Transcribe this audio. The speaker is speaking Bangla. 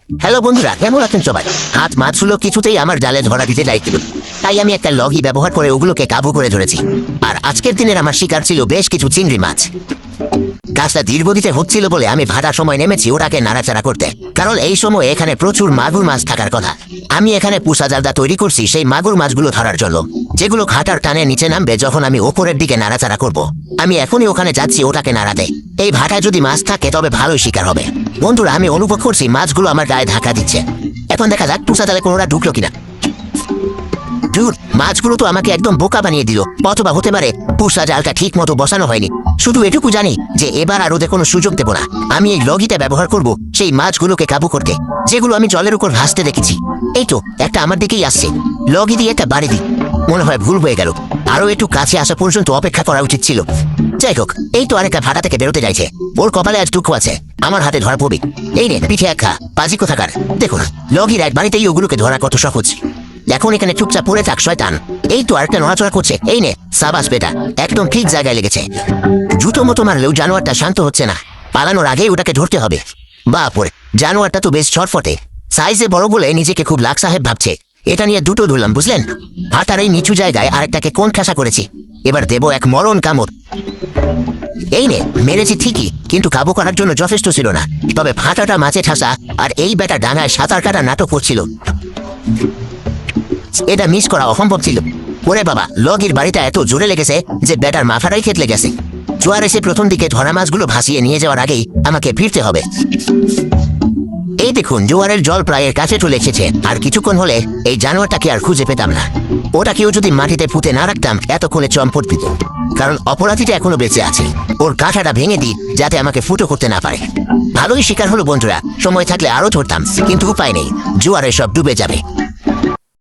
হ্যালো বন্ধুরা, কেমন আছেন সবাই? হাত মাছগুলো কিছুতেই আমার জালে ধরা দিতে চাইছিল, তাই আমি একটা লগি ব্যবহার করে ওগুলোকে কাবু করে ধরেছি। আর আজকের দিনের আমার শিকার ছিল বেশ কিছু চিংড়ি মাছ। কাজটা দীর্ঘদিতে হচ্ছিল বলে আমি ভাটার সময় নেমেছি ওটাকে নাড়াচাড়া করতে, কারণ এই সময় এখানে প্রচুর মাগুর মাছ থাকার কথা। আমি এখানে পুষা জালটা তৈরি করছি সেই মাগুর মাছগুলো ধরার জন্য, যেগুলো ঘাটার টানে নিচে নামবে যখন আমি ওপরের দিকে নাড়াচাড়া করব। আমি এখনই ওখানে যাচ্ছি ওটাকে নাড়াতে। এই ভাটায় যদি মাছ থাকে তবে ভালোই শিকার হবে। বন্ধুরা, আমি অনুভব করছি মাছগুলো আমার গায়ে ধাক্কা দিচ্ছে। এখন দেখা যাক পুষা জালে কোনোটা ঢুকলো কিনা। মাছগুলো তো আমাকে একদম বোকা বানিয়ে দিল, অথবা হতে পারে পুষা জালটা ঠিক মতো বসানো হয়নি। শুধু এটুকু জানি যে এবার আর ওদের কোনো সুযোগ দেব না। আমি এই লগিটা ব্যবহার করব সেই মাছগুলোকে কাবু করতে, যেগুলো আমি জলের উপর ভাসতে দেখেছি। এই তো একটা আমার দিকেই আসছে। লগি দিয়ে একটা বাড়ি দিই, মনে হয় ভুল হয়ে গেল। আরো একটু কাছে আসা পর্যন্ত অপেক্ষা করা উচিত ছিল। যাই হোক, এই তো আরেকটা ভাটা থেকে বেরোতে চাইছে। ওর কপালে আজ দুঃখ আছে, আমার হাতে ধরা পড়বে। এই নে পিঠে এক খা, পাজি কোথাকার। দেখুন, লগির এক বাড়িতেই ওগুলোকে ধরা কত সহজ। এখন এখানে চুপচাপ পড়ে থাক শয়তান। এই তো আরেকটা নড়াচড়া করছে। এই নে সাবাস বেটা, একদম ঠিক জায়গায় লেগেছে। জুতো মতো মারলেও জানোয়ারটা শান্ত হচ্ছে না। পালানোর আগেই ওটাকে ধরতে হবে। বাপরে, জানোয়ারটা তো বেশ ছটফটে। সাইজে বড় বলে নিজেকে খুব লাখ সাহেব ভাবছে। এটা নিয়ে দুটো ধরলাম, বুঝলেন? হাতার এই নিচু জায়গায় আরেকটাকে কোন ঠাসা করেছি। এবার দেব এক মরণ কামড়। এই নে, মেরেছি ঠিকই, কিন্তু কাবু করার জন্য যথেষ্ট ছিল না। তবে ফাটাটা মাছে ঠাসা, আর এই বেটা ডাঙায় সাঁতার কাটা নাটক করছিল। এটা মিস করা অসম্ভব ছিল। ওরে বাবা, লগির বাড়িটা এত জোরে লেগেছে যে বেটার মাথাটাই খেতলে গেছে। জোয়ার এসে প্রথম দিকে ধরা মাছগুলো ভাসিয়ে নিয়ে যাওয়ার আগেই আমাকে ফিরতে হবে। এই দেখুন, জোয়ারের জল প্রায় এর কাছে চলে এসেছে। আর কিছুক্ষণ হলে এই জানোয়ারটাকে আর খুঁজে পেতাম না। ওটাকেও যদি মাটিতে পুঁতে না রাখতাম এতক্ষণে চম্পট দিত, কারণ অপরাধীটা এখনো বেঁচে আছে। ওর কাঁটাটা ভেঙে দিই যাতে আমাকে ফুটো করতে না পারে। ভালোই শিকার হলো বন্ধুরা। সময় থাকলে আরো ধরতাম, কিন্তু উপায় নেই, জোয়ারে সব ডুবে যাবে।